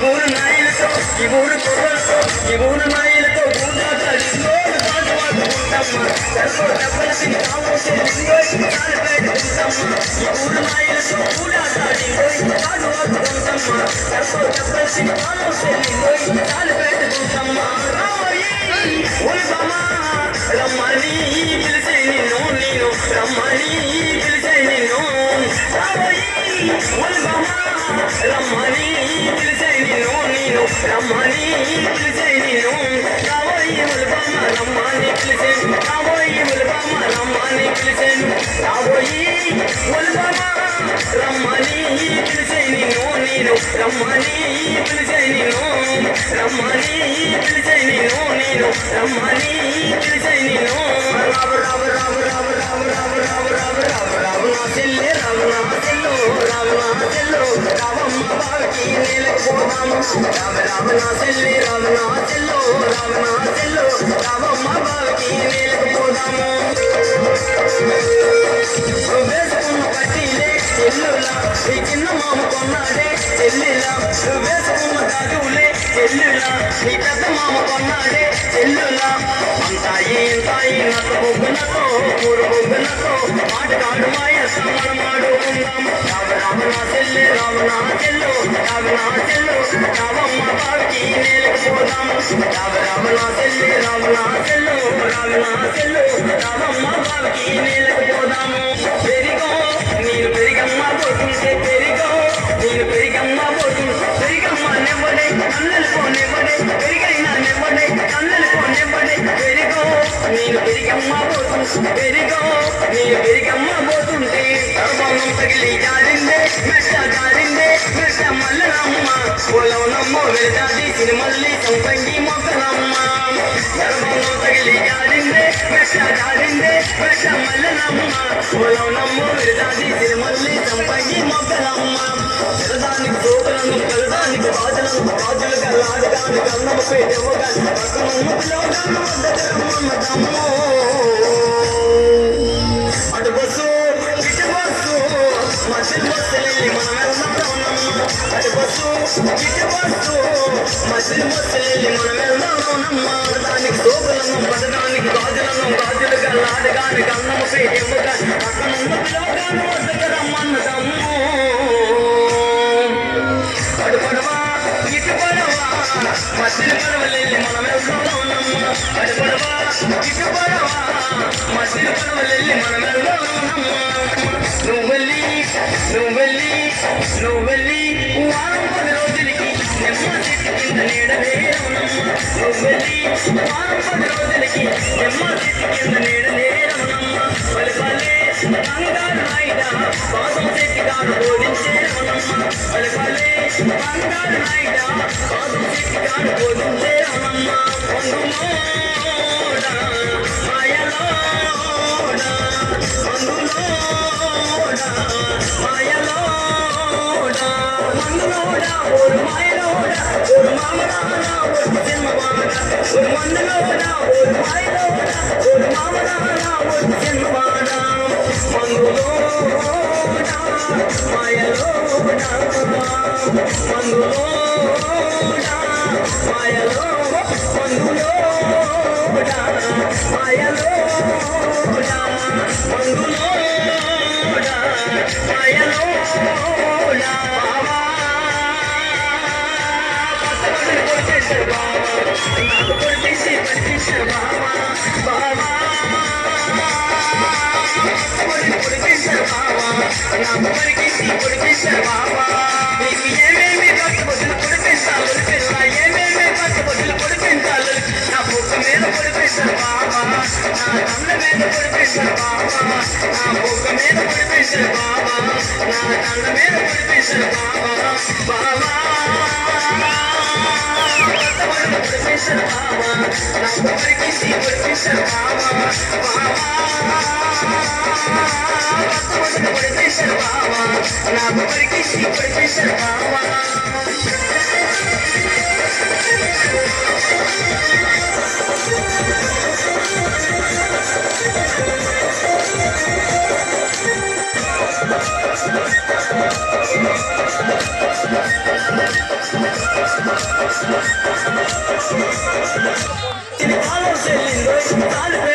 ఊరు నాయలతో ఈ ఊరు కుర్రలతో ఈ ఊరు నాయలతో ఊళ్ళాటాడి వాడుకుంటామ్మా సర్వ డబ్బుల తిని కావోసే చాలు పెట్టుకుంటామ్మా ఈ ఊరు నాయలతో ఊళ్ళాటాడి వాడుకుంటామ్మా సర్వ డబ్బుల తిని కావోసే చాలు పెట్టుకుంటామ్మా రమ్మని పిలిచే నిన్ను నేను రమ్మని పిలిచే నిన్ను రమ్మని పిలిచే నిన్ను నేను రమ్మని పిలిచే నిన్ను రాబోయి ములబమ్మ రమ్మని పిలిచేను రాబోయి ములబమ్మ రమ్మని పిలిచేను రాబోయి ములబమ్మ రమ్మని పిలిచే నిన్ను నేను రమ్మని పిలిచే నిన్ను రమ్మని పిలిచే నిన్ను నేను రమ్మని పిలిచే నిన్ను రావ రావ రావ రావ రావ రావ రావ రావ రావ రావ నా చెల్లె రావ నా చెల్లు రావ నా చెల్లు రావమ్మ బావికి నేలకు పోదాము రావ రావ నా చెల్లి రావ నా చెల్లు రావ నా చెల్లు రావమ్మ బావికి నేలకు పోదాము వేసుకున్న పట్టిలే చెల్లులా ఈ చిన్న మామ కొన్నాడే చెల్లిలా వేసుకున్న గాజులే చెల్లులా నీ పెద్ద మామ కొన్నాడే చెల్లులా అంతాయి ఇంతాయి నత బొగ్గులతో ఊరు బొగ్గులతో ఆటగాడు మాయస మనం ఆడుకుందాం రావ రావ నా చెల్లి రావ నా చెల్లు రావ నా చెల్లు రావమ్మ బావికి నేలకు పోదాం రావ రావ నా చెల్లి రావ నా చెల్లు రావ నా చెల్లు రావమ్మ బావికి నేలకు పోదాము పెరిగో నేను పెరిగమ్మ పోతుంటే పెరిగో నేను పెరిగమ్మ పోతుంటే పెరిగమ్మ నెవ్వడే కన్నెలు పోనివ్వడే పెరిగైనా నెవ్వడే కన్నెలు పోనివ్వడే పెరిగో నేను పెరిగమ్మ పోతుంటే పెరిగో నేను పెరిగమ్మ పోతుంటే సర్వంగం తగిలి జారిందే మెట్ట జారిందే మెట్ట మల్లనమ్మ పొలవనమ్మ వెళతాది సినిమల్లి సంపంగి మొక్కలమ్మ సర్వంగం తగిలి జారిందే మెట్ట జారిందే మెట్ట మల్లనమ్మ పొలవనమ్మ వెళతాది సినిమల్లి సంపంగి మొక్కలమ్మ జలదానికి సోకలను కలదానికి బాజలను బాజులు కల్లాడగాని కన్నమ్మ పేదెవ్వగాని పక్కనమ్మ పిలవగాను వద్దరమ్మ తమ్ము అటు బస్సు ఇటు బస్సు మధ్య బస్సులెళ్ళి మనం వెళ్దామమ్మ అటు బస్సు ఇటు బస్సు మధ్య బస్సులెళ్ళి మనం వెళ్దామమ్మ దానికి సోకులను పడడానికి గాజులను గాజులు కల్లాడగాని కన్నమ్మ పేదెవ్వగాని పక్కనమ్మ పిలవగాను వద్దరమ్మన్న తమ్ము అటు పడవా ఇటు పడవా మధ్య పడవలెళ్ళి మనం వెళ్దామమ్మ అటు పడవా ఇటు పడవా మధ్య పడవలెళ్ళి మనం వెళ్దామమ్మ నువ్వు వెళ్ళి వారం 10 రోజులకి నెమ్మ చెట్టు కింద నీడలే రమణమ్మ నువ్వు వెళ్ళి వారం 10 రోజులకి నెమ్మ చెట్టు కింద నీడలే రమణమ్మ పలిపాలే బంగారు నాయుడ పాదం చెట్టు కాడు బోధించే రమణమ్మ పలిపాలే బంగారు నాయుడ పాదం చెట్టు కాడు బోధించే రమణమ్మ మందులోడా మాయలోడా మందులోడా మాయలోడా మందులోడా ఓరు మాయలోడా ఓరు మామరానా ఓరు జన్మవాడ ఓరు మందులోడా ఓరు మాయలోడా ఓరు మామరానా ఓరు జన్మవాడ మందులోడా మాయలోడా మందులోడా మాయలో మందులోడా మాయలోడా మందులోడా మాయలోడా నాకు కొడిసి పట్టించారు బావా బావా కొడిపించారు బావా నాకు కొడిపించారు బావా నీకు ఏమేమి కట్టుబొద్దులు కొడిపించాలి పిల్ల ఏమేమి కట్టుబొద్దులు కొడిపించాలి నా బొక్క మీద కొడిపించారు బావా నా కళ్ళ మీద కొడిపించారు బావా నా బొక్క మీద కొడిపించారు బావా నా కళ్ళ మీద కొడిపించారు బావా బావా కొడిపించారు బావా నాకు కొడిపించారు బావా కొడిపించారు బావా నాకు కొడిపించారు బావా ఇది కాలం చెల్లిందో చాలు